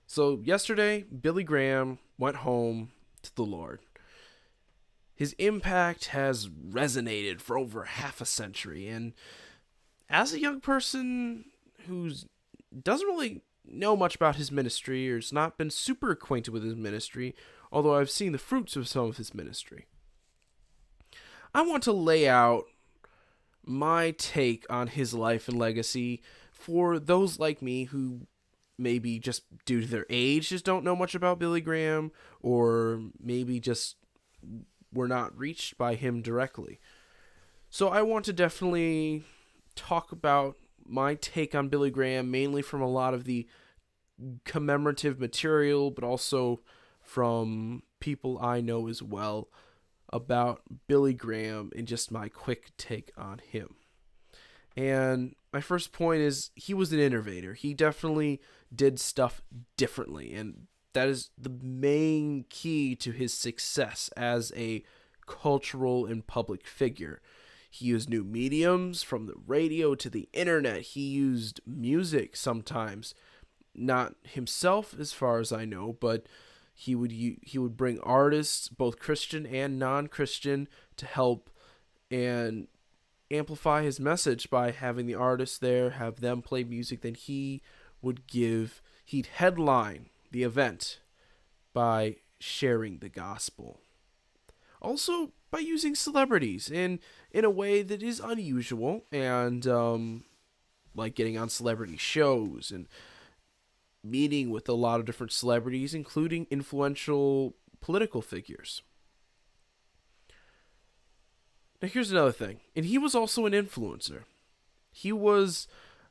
So yesterday, Billy Graham went home to the Lord. His impact has resonated for over half a century, and as a young person who doesn't really know much about his ministry or has not been super acquainted with his ministry, although I've seen the fruits of some of his ministry, I want to lay out my take on his life and legacy for those like me who maybe just due to their age just don't know much about Billy Graham, or maybe just were not reached by him directly. So I want to definitely talk about my take on Billy Graham, mainly from a lot of the commemorative material, but also from people I know as well about Billy Graham and just my quick take on him. And my first point is he was an innovator. He definitely did stuff differently, and that is the main key to his success as a cultural and public figure. He used new mediums, from the radio to the internet. He used music sometimes, not himself as far as I know, but he would bring artists, both Christian and non-Christian, to help and amplify his message by having the artists there, have them play music. Then he'd headline the event by sharing the gospel. Also, by using celebrities in a way that is unusual, and like getting on celebrity shows and meeting with a lot of different celebrities, including influential political figures. Now, here's another thing. And he was also an influencer. He was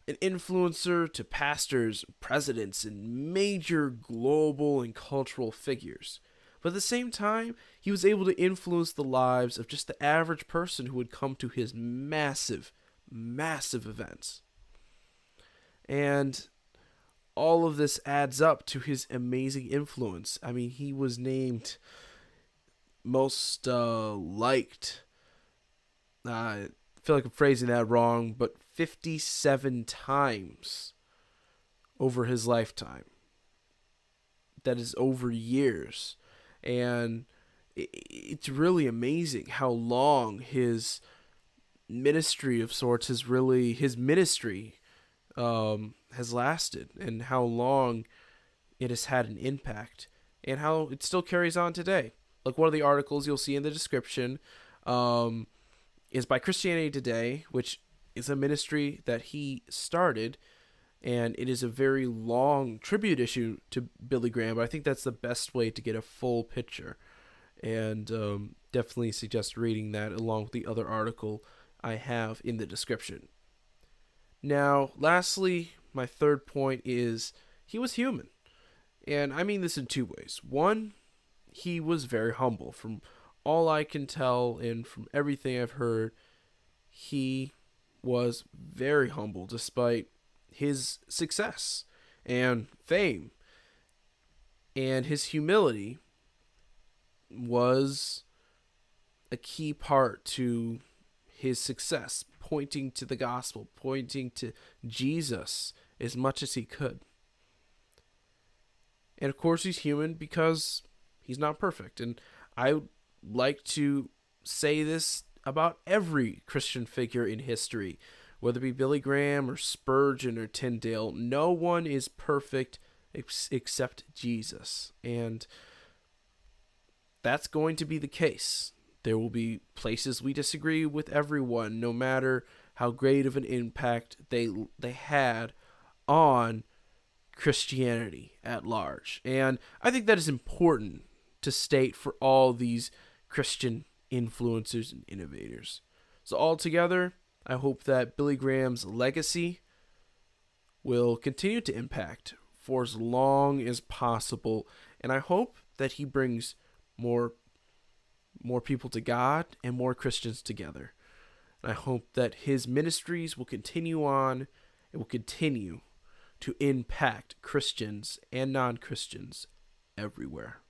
an influencer to pastors, presidents, and major global and cultural figures. But at the same time, he was able to influence the lives of just the average person who would come to his massive, massive events. And all of this adds up to his amazing influence. I mean, he was named most liked. I feel like I'm phrasing that wrong, but 57 times over his lifetime. That is over years. And it's really amazing how long his ministry of sorts his ministry has lasted, and how long it has had an impact, and how it still carries on today. Like one of the articles you'll see in the description is by Christianity Today, which is a ministry that he started, and it is a very long tribute issue to Billy Graham, but I think that's the best way to get a full picture, and definitely suggest reading that along with the other article I have in the description. Now, lastly, my third point is he was human, and I mean this in two ways. One, he was very humble. From all I can tell and from everything I've heard, he was very humble despite his success and fame. And his humility was a key part to his success, pointing to the gospel, pointing to Jesus as much as he could. And of course, he's human because he's not perfect. And I would like to say this about every Christian figure in history, whether it be Billy Graham or Spurgeon or Tyndale. No one is perfect except Jesus. And that's going to be the case. There will be places we disagree with everyone, no matter how great of an impact they had on Christianity at large. And I think that is important to state for all these Christian influencers and innovators. So altogether, I hope that Billy Graham's legacy will continue to impact for as long as possible, and I hope that he brings more people to God and more Christians together. And I hope that his ministries will continue on and will continue to impact Christians and non-Christians everywhere.